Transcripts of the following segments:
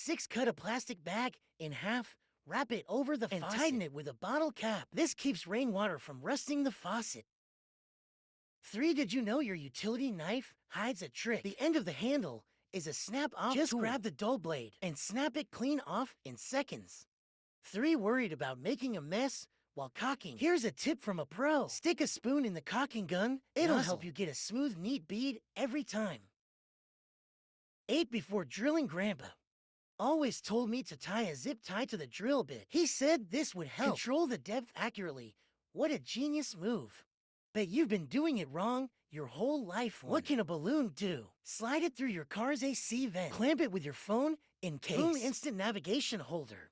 6. Cut a plastic bag in half, wrap it over the faucet, and tighten it with a bottle cap. This keeps rainwater from rusting the faucet. 3. Did you know your utility knife hides a trick? The end of the handle is a snap-off tool. Just grab the dull blade and snap it clean off in seconds. 3. Worried about making a mess while caulking? Here's a tip from a pro. Stick a spoon in the caulking gun. It'll help you get a smooth, neat bead every time. 8. Before drilling, Grandpa always told me to tie a zip tie to the drill bit. He said this would help control the depth accurately. What a genius move. Bet you've been doing it wrong your whole life. What can a balloon do? Slide it through your car's AC vent. Clamp it with your phone in case. Boom, instant navigation holder.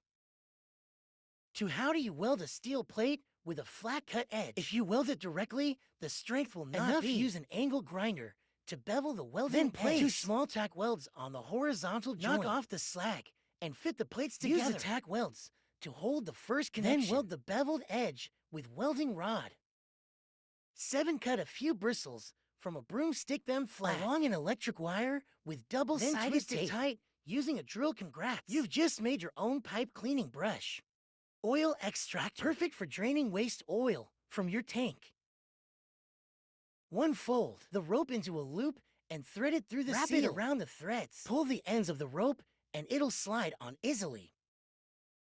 2. How do you weld a steel plate with a flat cut edge? If you weld it directly, the strength will not be. Use an angle grinder to bevel the welding edge. Then place 2 small tack welds on the horizontal joint. Knock off the slack and fit the plates together. Use the tack welds to hold the first connection. Then weld the beveled edge with welding rod. 7. Cut a few bristles from a broom, stick them flat along an electric wire with double-sided tape. Then twist it tight using a drill. Congrats! You've just made your own pipe cleaning brush. Oil extractor, perfect for draining waste oil from your tank. 1. Fold the rope into a loop and thread it through the seal. Wrap it around the threads. Pull the ends of the rope and it'll slide on easily.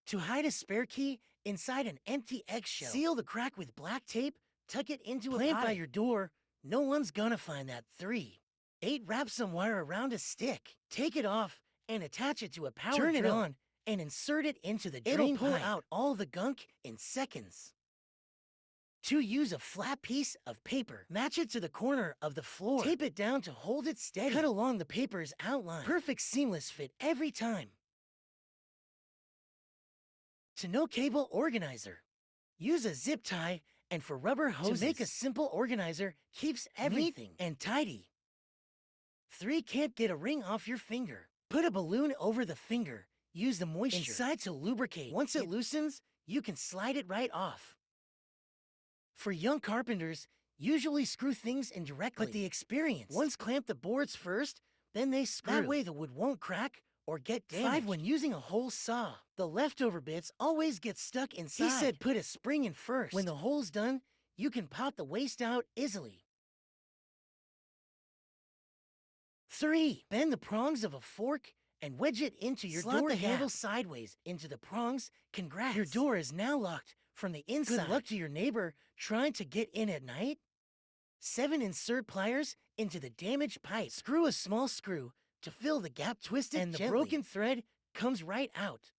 To hide a spare key inside an empty eggshell, seal the crack with black tape. Tuck it into a plant by your door. No one's gonna find that. 3. 8. Wrap some wire around a stick. Take it off and attach it to a power drill. Turn it on and insert it into the drain pipe. It'll pull out all the gunk in seconds. 2. Use a flat piece of paper. Match it to the corner of the floor. Tape it down to hold it steady. Cut along the paper's outline. Perfect seamless fit every time. To no cable organizer. Use a zip tie and for rubber hoses. To make a simple organizer keeps everything neat and tidy. 3. Can't get a ring off your finger. Put a balloon over the finger. Use the moisture inside to lubricate. Once it loosens, you can slide it right off. For young carpenters, usually screw things in directly, but the experienced ones clamp the boards first, then they screw. That way the wood won't crack or get damaged. 5. When using a hole saw, the leftover bits always get stuck inside. He said put a spring in first. When the hole's done, you can pop the waste out easily. 3. Bend the prongs of a fork and wedge it into your door. Slot the handle sideways into the prongs. Congrats! Your door is now locked from the inside. Good luck to your neighbor trying to get in at night. 7. Insert pliers into the damaged pipe. Screw a small screw to fill the gap, twist it and gently. The broken thread comes right out.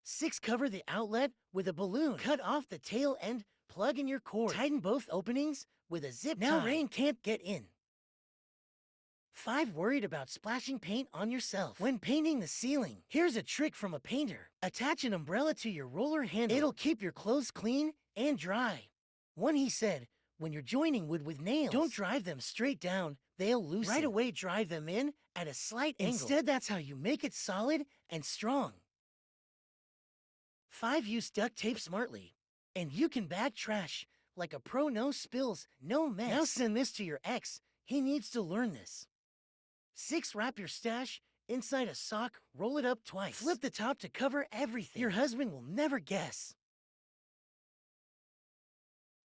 6. Cover the outlet with a balloon. Cut off the tail end, plug in your cord. Tighten both openings with a zip tie. Now rain can't get in. 5. Worried about splashing paint on yourself when painting the ceiling? Here's a trick from a painter. Attach an umbrella to your roller handle. It'll keep your clothes clean and dry. 1. He said, when you're joining wood with nails, don't drive them straight down. They'll loosen. Right away, drive them in at a slight angle. Instead, that's how you make it solid and strong. 5. Use duct tape smartly, and you can bag trash like a pro. No spills, no mess. Now send this to your ex. He needs to learn this. 6. Wrap your stash inside a sock, roll it up twice. Flip the top to cover everything. Your husband will never guess.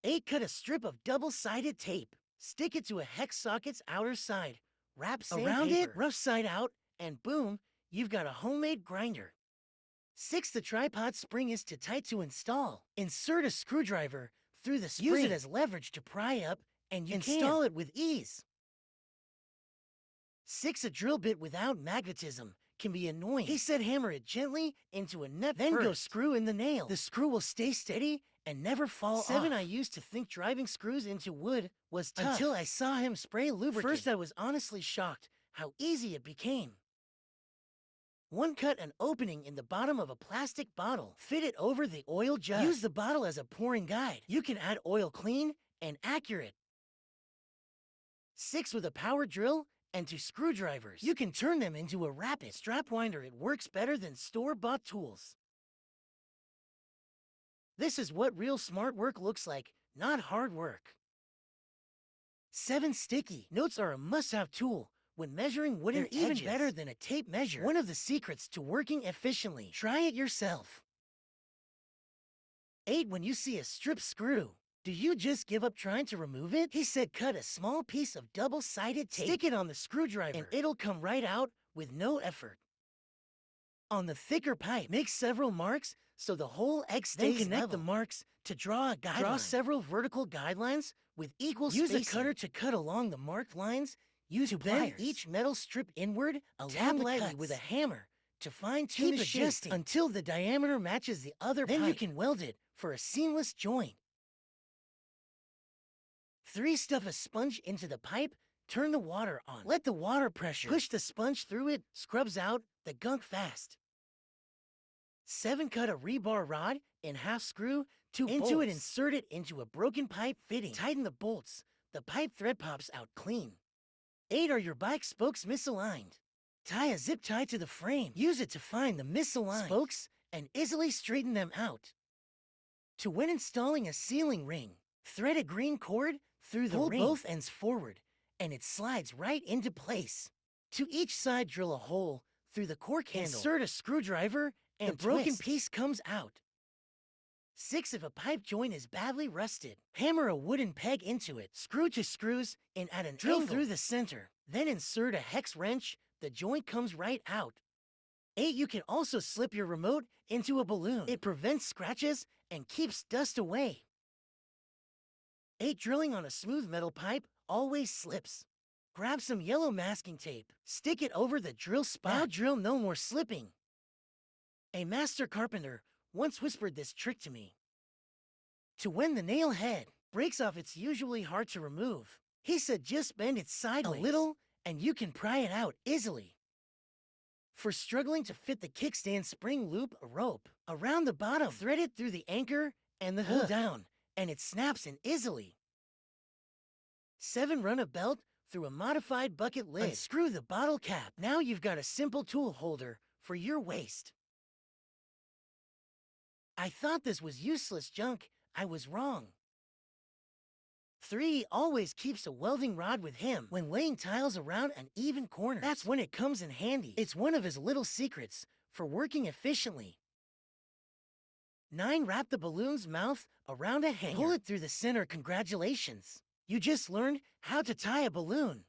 8. Cut a strip of double-sided tape. Stick it to a hex socket's outer side. Wrap sandpaper around it, rough side out, and boom, you've got a homemade grinder. 6. The tripod spring is too tight to install. Insert a screwdriver through the spring. Use it as leverage to pry up, and you install it with ease. 6. A drill bit without magnetism can be annoying. He said hammer it gently into a nut then first. Go screw in the nail. The screw will stay steady and never fall 7. Off. I used to think driving screws into wood was tough until I saw him spray lubricant. First, I was honestly shocked how easy it became. 1. Cut an opening in the bottom of a plastic bottle. Fit it over the oil jug. Use the bottle as a pouring guide. You can add oil clean and accurate. 6. With a power drill and 2 screwdrivers, you can turn them into a rapid strap winder. It works better than store-bought tools. This is what real smart work looks like, not hard work. 7. Sticky notes are a must-have tool when measuring wooden edges. They're even better than a tape measure. One of the secrets to working efficiently. Try it yourself. 8. When you see a stripped screw, do you just give up trying to remove it? He said cut a small piece of double-sided tape, stick it on the screwdriver, and it'll come right out with no effort. On the thicker pipe, make several marks so the whole X stays level. Then connect the marks to draw a guideline. Draw several vertical guidelines with equal spacing. Use a cutter to cut along the marked lines. Use to bend each metal strip inward. Tap lightly with a hammer to fine-tune the shape. Keep adjusting until the diameter matches the other pipe. Then you can weld it for a seamless joint. 3. Stuff a sponge into the pipe. Turn the water on. Let the water pressure push the sponge through it. Scrubs out the gunk fast. 7. Cut a rebar rod in half. Screw 2 bolts into it. Insert it into a broken pipe fitting. Tighten the bolts. The pipe thread pops out clean. 8. Are your bike spokes misaligned? Tie a zip tie to the frame. Use it to find the misaligned spokes and easily straighten them out. To when installing a ceiling ring, thread a green cord through the ring. Pull both ends forward, and it slides right into place. To each side, drill a hole through the cork handle. Insert a screwdriver, and the broken piece comes out. 6. If a pipe joint is badly rusted, hammer a wooden peg into it. Screw 2 screws in at an angle through the center. Then insert a hex wrench. The joint comes right out. 8. You can also slip your remote into a balloon. It prevents scratches and keeps dust away. 8. Drilling on a smooth metal pipe always slips. Grab some yellow masking tape. Stick it over the drill spot. Now drill no more slipping. A master carpenter once whispered this trick to me. To when the nail head breaks off, it's usually hard to remove. He said just bend it sideways a little and you can pry it out easily. For struggling to fit the kickstand spring loop, a rope around the bottom, thread it through the anchor and the hook. Pull down and it snaps in easily. 7. Run a belt through a modified bucket lid. Unscrew the bottle cap. Now you've got a simple tool holder for your waste. I thought this was useless junk. I was wrong. 3. Always keeps a welding rod with him when laying tiles around uneven corners. That's when it comes in handy. It's one of his little secrets for working efficiently. 9. Wrap the balloon's mouth around a hanger. Pull it through the center. Congratulations. You just learned how to tie a balloon.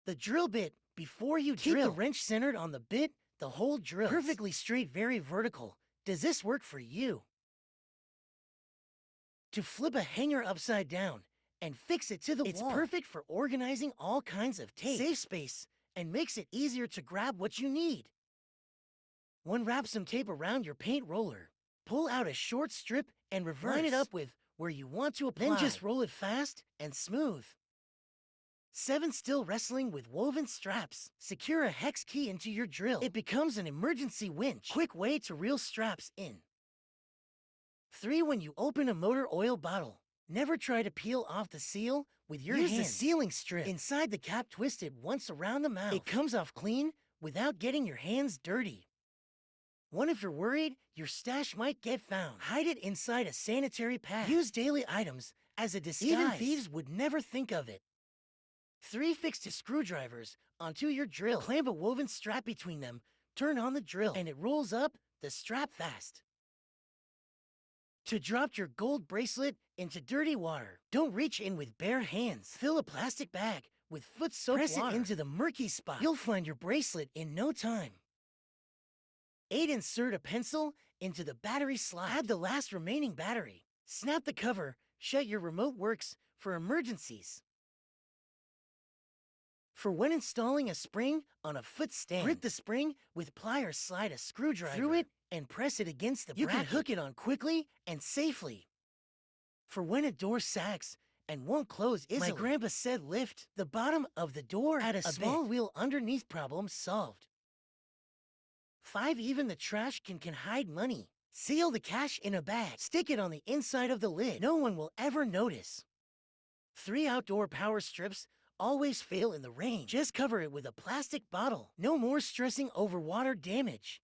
The drill bit. Before you drill, keep the wrench centered on the bit. The hole drills perfectly straight, very vertical. Does this work for you? To flip a hanger upside down and fix it to the wall. It's perfect for organizing all kinds of tape. Saves space and makes it easier to grab what you need. 1. Wrap some tape around your paint roller. Pull out a short strip and reverse. Line it up with where you want to apply. Then just roll it fast and smooth. 7. Still wrestling with woven straps. Secure a hex key into your drill. It becomes an emergency winch. Quick way to reel straps in. 3. When you open a motor oil bottle, never try to peel off the seal with your hands. Use the sealing strip inside the cap. Twist it once around the mouth. It comes off clean without getting your hands dirty. 1. If you're worried your stash might get found, hide it inside a sanitary pad. Use daily items as a disguise. Even thieves would never think of it. 3. Fix the screwdrivers onto your drill. Clamp a woven strap between them. Turn on the drill and it rolls up the strap fast. To drop your gold bracelet into dirty water, don't reach in with bare hands. Fill a plastic bag with foot soap water. Press it into the murky spot. You'll find your bracelet in no time. 8. Insert a pencil into the battery slot. Add the last remaining battery. Snap the cover. Shut your remote works for emergencies. For when installing a spring on a foot stand, grip the spring with pliers. Slide a screwdriver through it and press it against the bracket. You can hook it on quickly and safely. For when a door sags and won't close easily, my grandpa said lift the bottom of the door. Add a small wheel underneath. Problem solved. 5. Even the trash can hide money. Seal the cash in a bag. Stick it on the inside of the lid. No one will ever notice. 3. Outdoor power strips always fail in the rain. Just cover it with a plastic bottle. No more stressing over water damage.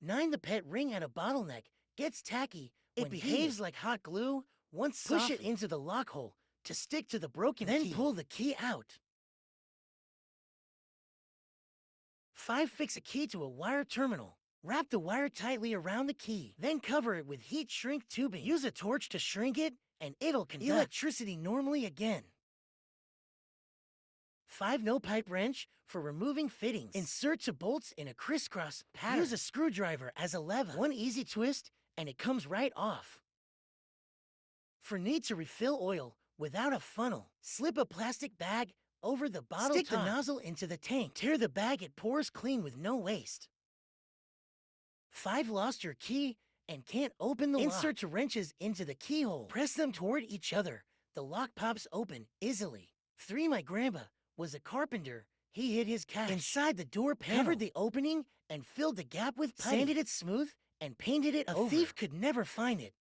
9. The pet ring at a bottleneck gets tacky. It behaves like hot glue. Once push it into the lock hole to stick to the broken key. Then pull the key out. 5. Fix a key to a wire terminal. Wrap the wire tightly around the key, then cover it with heat shrink tubing. Use a torch to shrink it, and it'll conduct electricity normally again. 5. No pipe wrench for removing fittings. Insert two bolts in a crisscross pattern. Use a screwdriver as a lever. One easy twist, and it comes right off. For need to refill oil without a funnel, slip a plastic bag over the bottle top. Stick the nozzle into the tank. Tear the bag, it pours clean with no waste. 5. Lost your key and can't open the lock. Insert two wrenches into the keyhole. Press them toward each other. The lock pops open easily. 3. My grandpa was a carpenter. He hid his cash inside the door panel, covered the opening, and filled the gap with putty. Sanded it smooth and painted it over. A thief could never find it.